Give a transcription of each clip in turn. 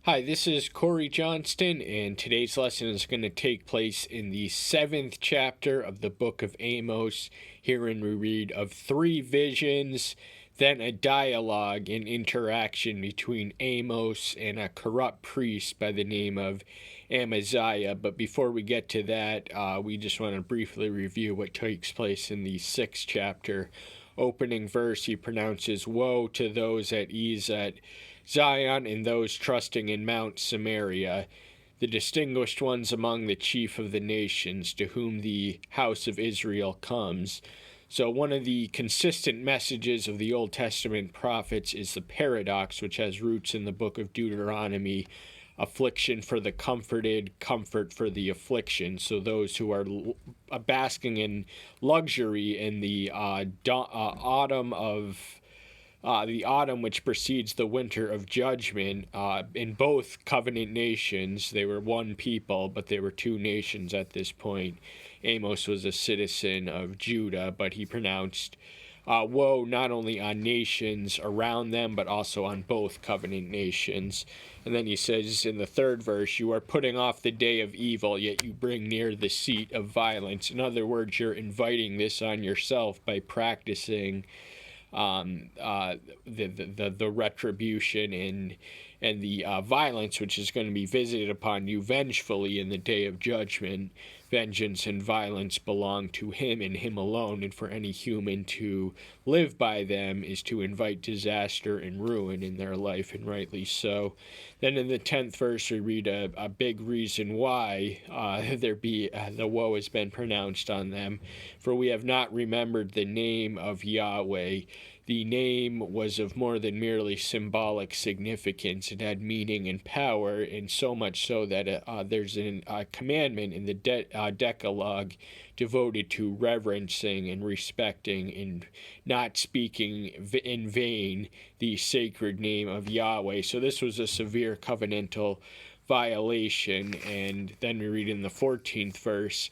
Hi, this is Corey Johnston, and today's lesson is going to take place in the 7th chapter of the book of Amos. Herein we read of 3 visions, then a dialogue and interaction between Amos and a corrupt priest by the name of Amaziah. But before we get to that, we just want to briefly review what takes place in the 6th chapter. Opening verse, he pronounces, "Woe to those at ease at Zion and those trusting in Mount Samaria, the distinguished ones among the chief of the nations, to whom the house of Israel comes." So one of the consistent messages of the Old Testament prophets is the paradox, which has roots in the book of Deuteronomy: affliction for the comforted, comfort for the affliction. So those who are basking in luxury in the autumn which precedes the winter of judgment, in both covenant nations. They were one people, but they were two nations at this point. Amos was a citizen of Judah, but he pronounced woe not only on nations around them, but also on both covenant nations. And then he says in the 3rd verse, "You are putting off the day of evil, yet you bring near the seat of violence." In other words, you're inviting this on yourself by practicing the retribution and the violence which is going to be visited upon you vengefully in the day of judgment. Vengeance and violence belong to him and him alone, and for any human to live by them is to invite disaster and ruin in their life, and rightly so. Then in the 10th verse we read a big reason why the woe has been pronounced on them. "For we have not remembered the name of Yahweh." The name was of more than merely symbolic significance. It had meaning and power, and so much so that there's a commandment in the Decalogue devoted to reverencing and respecting and not speaking in vain the sacred name of Yahweh. So this was a severe covenantal violation. And then we read in the 14th verse,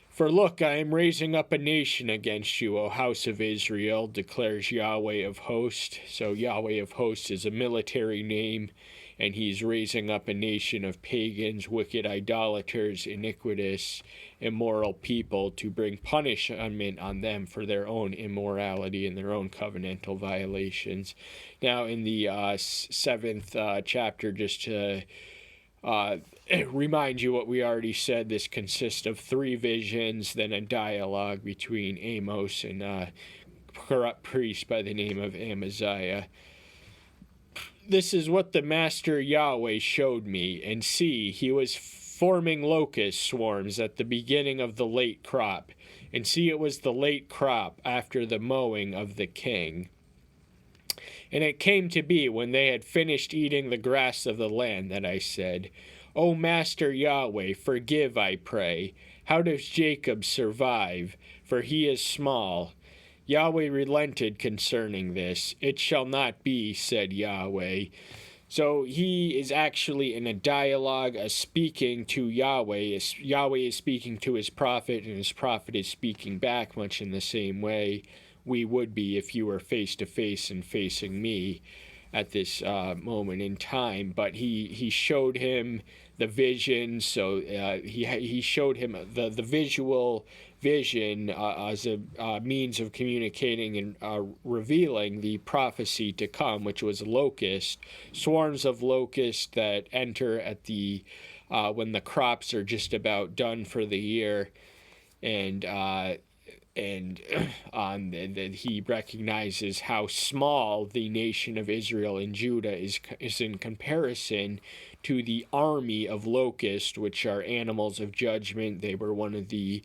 "For look, I am raising up a nation against you, O house of Israel, declares Yahweh of hosts." So Yahweh of hosts is a military name, and he's raising up a nation of pagans, wicked idolaters, iniquitous, immoral people to bring punishment on them for their own immorality and their own covenantal violations. Now in the 7th chapter, just to remind you what we already said, this consists of 3 visions, then a dialogue between Amos and a corrupt priest by the name of Amaziah. "This is what the Master Yahweh showed me, and see, he was forming locust swarms at the beginning of the late crop, and see, it was the late crop after the mowing of the king. And it came to be, when they had finished eating the grass of the land, that I said, O Master Yahweh, forgive, I pray. How does Jacob survive? For he is small. Yahweh relented concerning this. It shall not be, said Yahweh." So he is actually in a dialogue, speaking to Yahweh. Yahweh is speaking to his prophet, and his prophet is speaking back, much in the same way we would be if you were face to face and facing me at this moment in time. But he showed him the vision, so he showed him the visual vision as a means of communicating and revealing the prophecy to come, which was swarms of locusts that enter at the when the crops are just about done for the year, and he recognizes how small the nation of Israel and Judah is in comparison to the army of locusts, which are animals of judgment. They were one of the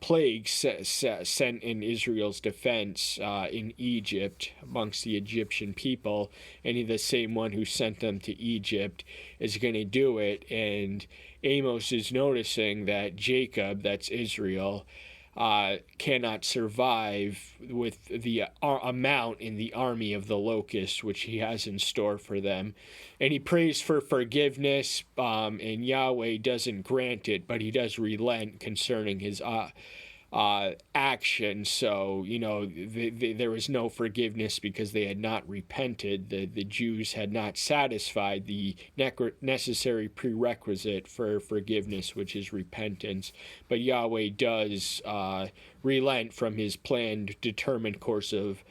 plagues sent in Israel's defense in Egypt amongst the Egyptian people, and the same one who sent them to Egypt is going to do it. And Amos is noticing that Jacob, that's Israel, cannot survive with the amount in the army of the locusts which he has in store for them. And he prays for forgiveness, and Yahweh doesn't grant it, but he does relent concerning his action. So, there was no forgiveness because they had not repented. The Jews had not satisfied the necessary prerequisite for forgiveness, which is repentance. But Yahweh does relent from his planned, determined course of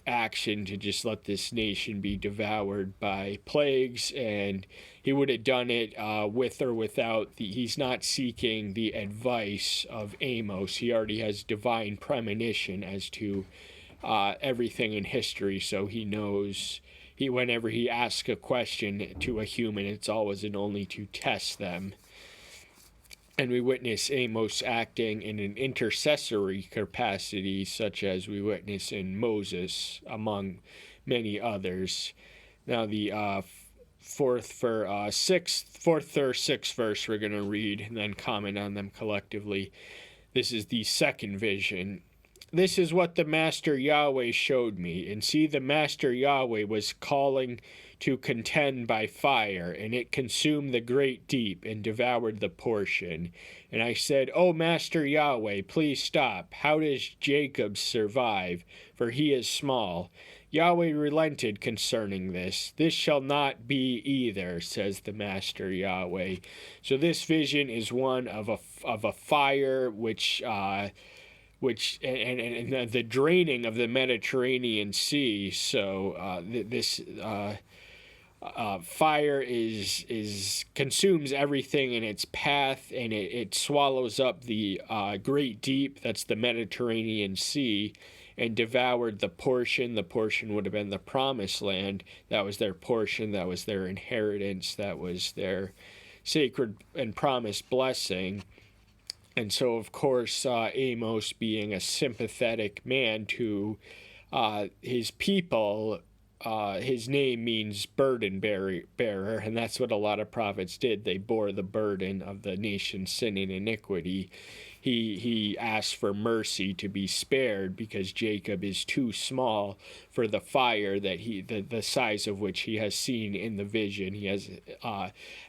action to just let this nation be devoured by plagues, and he would have done it with or without he's not seeking the advice of Amos. He already has divine premonition as to everything in history, so he knows whenever he asks a question to a human, it's always and only to test them. And we witness Amos acting in an intercessory capacity, such as we witness in Moses, among many others. Now, the fourth or sixth verse we're going to read and then comment on them collectively. This is the second vision. This is what the Master Yahweh showed me. And see, the Master Yahweh was calling to contend by fire, and it consumed the great deep and devoured the portion. And I said, O Master Yahweh, please stop. How does Jacob survive? For he is small. Yahweh relented concerning this. This shall not be either, says the Master Yahweh. So this vision is one of a fire which and the draining of the Mediterranean Sea. So this fire is consumes everything in its path, and it swallows up the great deep, that's the Mediterranean Sea, and devoured the portion. The portion would have been the promised land. That was their portion, that was their inheritance, that was their sacred and promised blessing. And so, of course, Amos, being a sympathetic man to his people, his name means burden bearer, and that's what a lot of prophets did. They bore the burden of the nation's sin and iniquity. He asked for mercy to be spared because Jacob is too small for the fire that the size of which he has seen in the vision. He has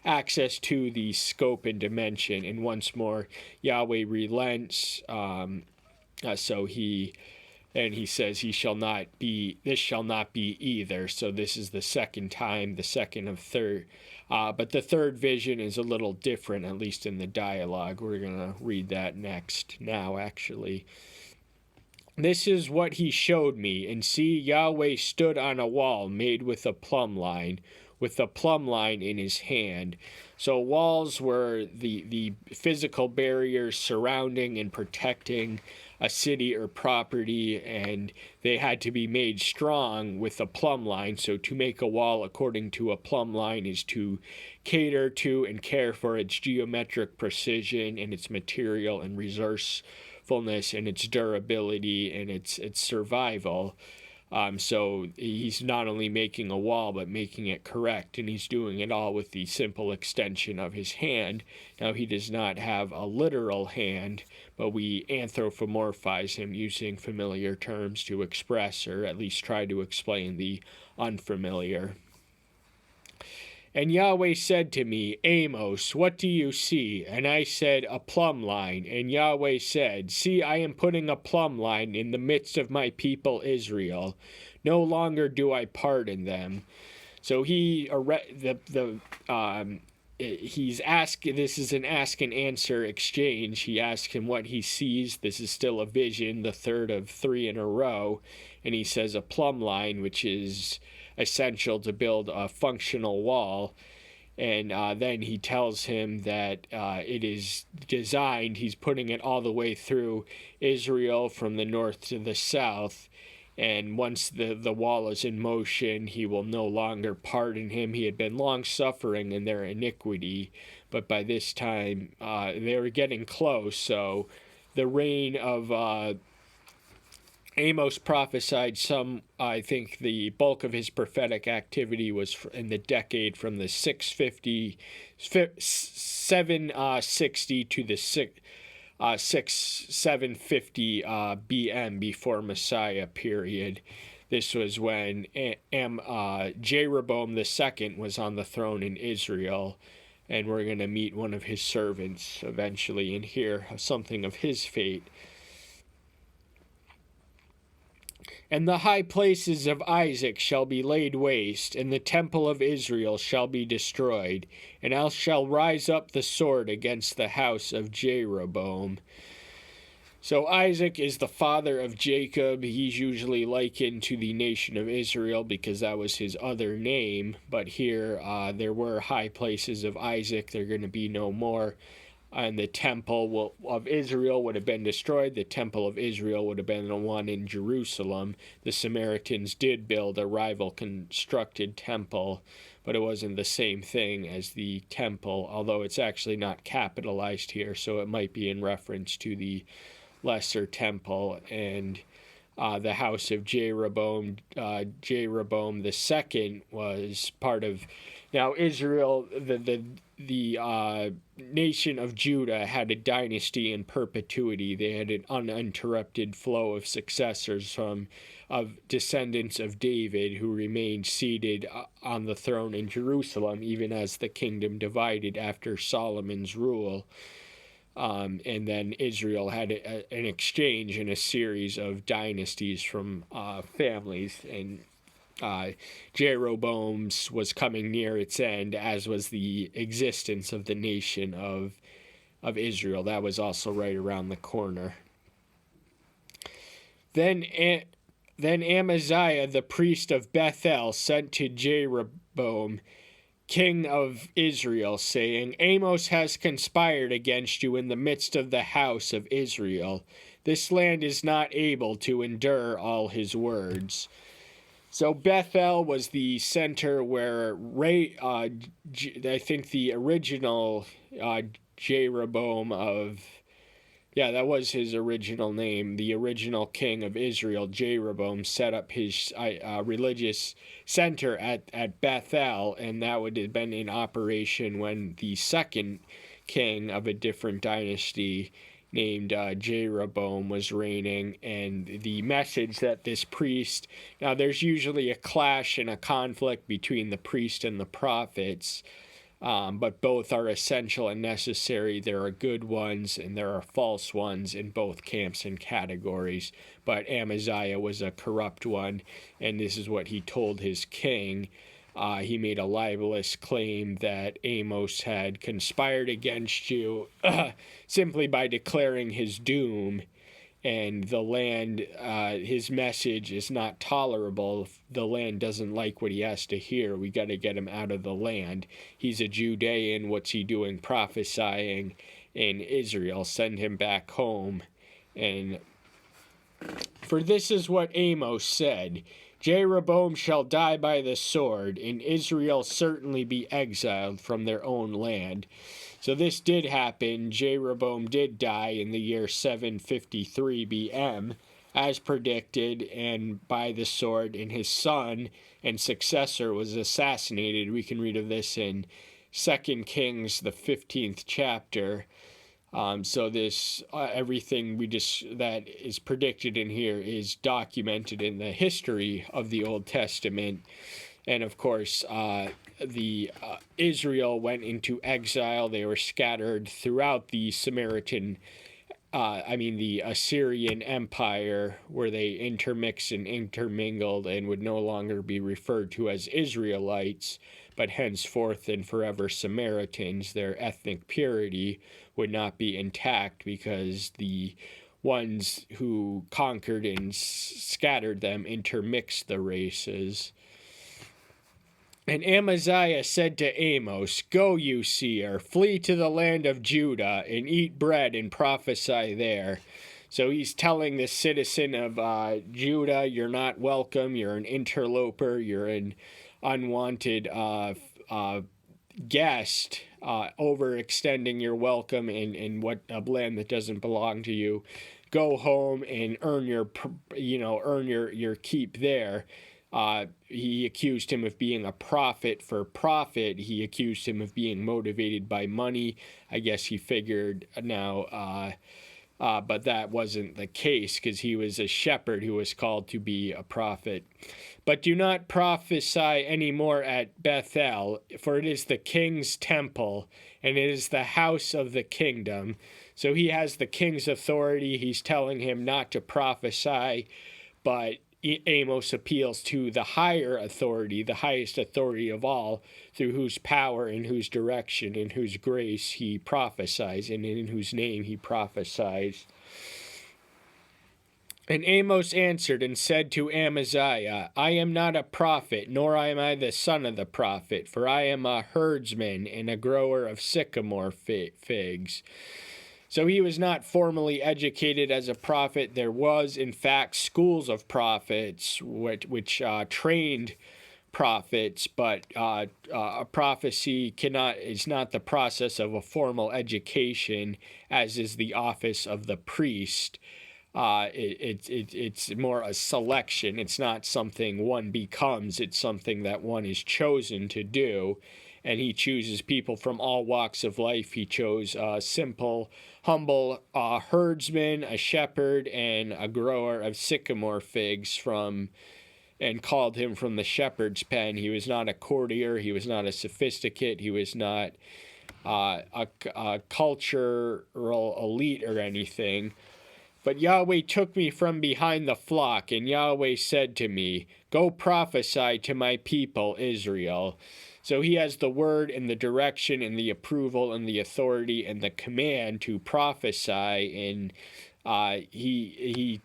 access to the scope and dimension, and once more Yahweh relents. So he says, this shall not be either. So this is the second time, the second of third. But the third vision is a little different, at least in the dialogue. We're going to read that now, actually. This is what he showed me. And see, Yahweh stood on a wall made with a plumb line in his hand. So walls were the physical barriers surrounding and protecting a city or property, and they had to be made strong with a plumb line. So to make a wall according to a plumb line is to cater to and care for its geometric precision and its material and resourcefulness and its durability and its survival. So he's not only making a wall, but making it correct, and he's doing it all with the simple extension of his hand. Now, he does not have a literal hand, but we anthropomorphize him using familiar terms to express, or at least try to explain, the unfamiliar. And Yahweh said to me, Amos, what do you see? And I said, a plumb line. And Yahweh said, see, I am putting a plumb line in the midst of my people Israel. No longer do I pardon them. So he's asked, this is an ask and answer exchange. He asks him what he sees. This is still a vision, the third of three in a row. And he says a plumb line, which is essential to build a functional wall. And then he tells him that it is designed, he's putting it all the way through Israel from the north to the south. And once the wall is in motion, he will no longer pardon him. He had been long-suffering in their iniquity, but by this time they were getting close. So the reign of Amos prophesied I think the bulk of his prophetic activity was in the decade from the 760 to the 750 BM, before Messiah period. This was when Jeroboam II was on the throne in Israel. and we're going to meet one of his servants eventually and hear something of his fate. And the high places of Isaac shall be laid waste, and the temple of Israel shall be destroyed, and else shall rise up the sword against the house of Jeroboam. So Isaac is the father of Jacob. He's usually likened to the nation of Israel because that was his other name. But here there were high places of Isaac. They're going to be no more. And the temple of Israel would have been destroyed. The temple of Israel would have been the one in Jerusalem. The Samaritans did build a rival constructed temple, but it wasn't the same thing as the temple, although it's actually not capitalized here, so it might be in reference to the lesser temple. And the house of Jeroboam, Jeroboam the second, was part of. Now Israel, the nation of Judah, had a dynasty in perpetuity. They had an uninterrupted flow of successors of descendants of David who remained seated on the throne in Jerusalem, even as the kingdom divided after Solomon's rule. And then Israel had an exchange in a series of dynasties from families, and Jeroboam's was coming near its end, as was the existence of the nation of Israel. That was also right around the corner. Then Amaziah, the priest of Bethel, sent to Jeroboam, king of Israel, saying, Amos has conspired against you in the midst of the house of Israel. This land is not able to endure all his words. So Bethel was the center where I think the original Jeroboam that was his original name. The original king of Israel, Jeroboam, set up his religious center at Bethel, and that would have been in operation when the second king of a different dynasty named Jeroboam was reigning. And the message that this priest, now there's usually a clash and a conflict between the priest and the prophets, but both are essential and necessary. There are good ones and there are false ones in both camps and categories, but Amaziah was a corrupt one, and this is what he told his king. He made a libelous claim that Amos had conspired against you simply by declaring his doom, and the land, his message is not tolerable. The land doesn't like what he has to hear. We got to get him out of the land. He's a Judean. What's he doing prophesying in Israel? Send him back home. And for this is what Amos said, Jeroboam shall die by the sword, and Israel certainly be exiled from their own land. So this did happen. Jeroboam did die in the year 753 BM, as predicted, and by the sword, and his son and successor was assassinated. We can read of this in 2 Kings, the 15th chapter. So this everything that is predicted in here is documented in the history of the Old Testament. And of course, Israel went into exile. They were scattered throughout the the Assyrian Empire, where they intermixed and intermingled and would no longer be referred to as Israelites, but henceforth and forever Samaritans. Their ethnic purity would not be intact because the ones who conquered and scattered them intermixed the races. And Amaziah said to Amos, Go, you seer, flee to the land of Judah, and eat bread and prophesy there. So he's telling the citizen of Judah, you're not welcome, you're an interloper, you're an unwanted guest, overextending your welcome in what a land that doesn't belong to you. Go home and earn your keep there. He accused him of being a prophet for profit. He accused him of being motivated by money. I guess he figured now but that wasn't the case because he was a shepherd who was called to be a prophet. But do not prophesy any more at Bethel, for it is the king's temple, and it is the house of the kingdom. So he has the king's authority. He's telling him not to prophesy, but Amos appeals to the higher authority, the highest authority of all, through whose power and whose direction and whose grace he prophesies, and in whose name he prophesies. And Amos answered and said to Amaziah, I am not a prophet, nor am I the son of the prophet, for I am a herdsman and a grower of sycamore figs. So he was not formally educated as a prophet. There was, in fact, schools of prophets which trained prophets, but a prophecy is not the process of a formal education, as is the office of the priest. It's more a selection. It's not something one becomes. It's something that one is chosen to do. And he chooses people from all walks of life. He chose a simple, humble herdsman, a shepherd, and a grower of sycamore figs and called him from the shepherd's pen. He was not a courtier. He was not a sophisticate. He was not a cultural elite or anything. But Yahweh took me from behind the flock, and Yahweh said to me, Go prophesy to my people Israel. So he has the word and the direction and the approval and the authority and the command to prophesy. And he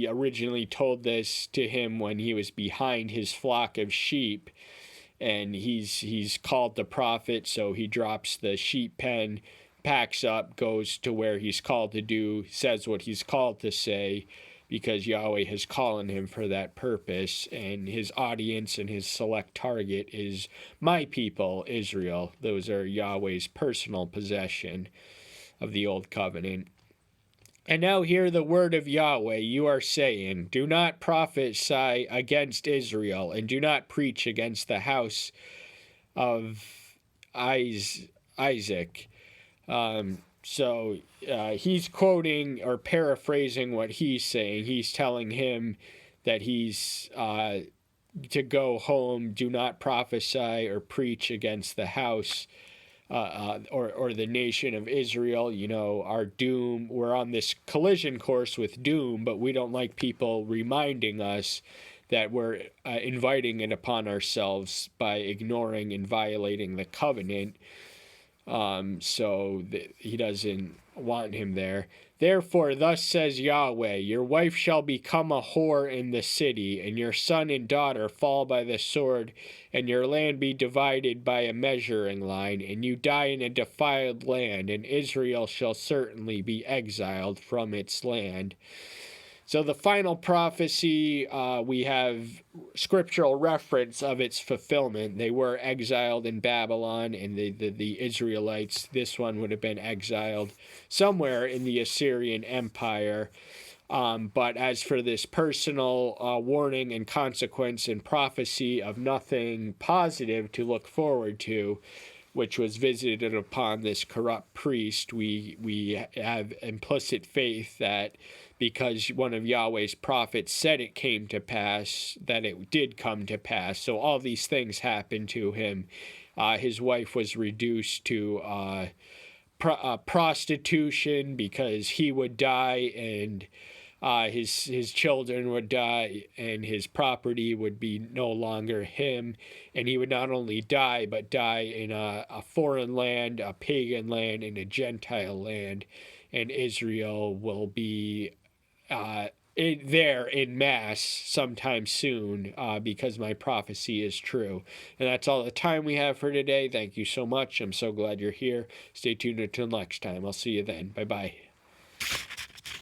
originally told this to him when he was behind his flock of sheep. And he's called the prophet, so he drops the sheep pen, packs up, goes to where he's called to do, says what he's called to say, because Yahweh has called him for that purpose, and his audience and his select target is my people, Israel. Those are Yahweh's personal possession of the Old Covenant. And now hear the word of Yahweh. You are saying, Do not prophesy against Israel, and do not preach against the house of Isaac. So he's quoting or paraphrasing what he's saying. He's telling him that he's to go home, do not prophesy or preach against the house or the nation of Israel. You know, our doom, we're on this collision course with doom, but we don't like people reminding us that we're inviting it upon ourselves by ignoring and violating the covenant. He doesn't want him there. Therefore, thus says Yahweh, Your wife shall become a whore in the city, and your son and daughter fall by the sword, and your land be divided by a measuring line, and you die in a defiled land, and Israel shall certainly be exiled from its land. So the final prophecy, we have scriptural reference of its fulfillment. They were exiled in Babylon, and the Israelites, this one would have been exiled somewhere in the Assyrian Empire. But as for this personal warning and consequence and prophecy of nothing positive to look forward to, which was visited upon this corrupt priest, we have implicit faith that because one of Yahweh's prophets said it came to pass, that it did come to pass. So all these things happened to him. His wife was reduced to prostitution because he would die, and his children would die, and his property would be no longer him. And he would not only die, but die in a foreign land, a pagan land, and a Gentile land. And Israel will be there in mass sometime soon, because my prophecy is true. And that's all the time we have for today. Thank you so much. I'm so glad you're here. Stay tuned until next time. I'll see you then. Bye-bye.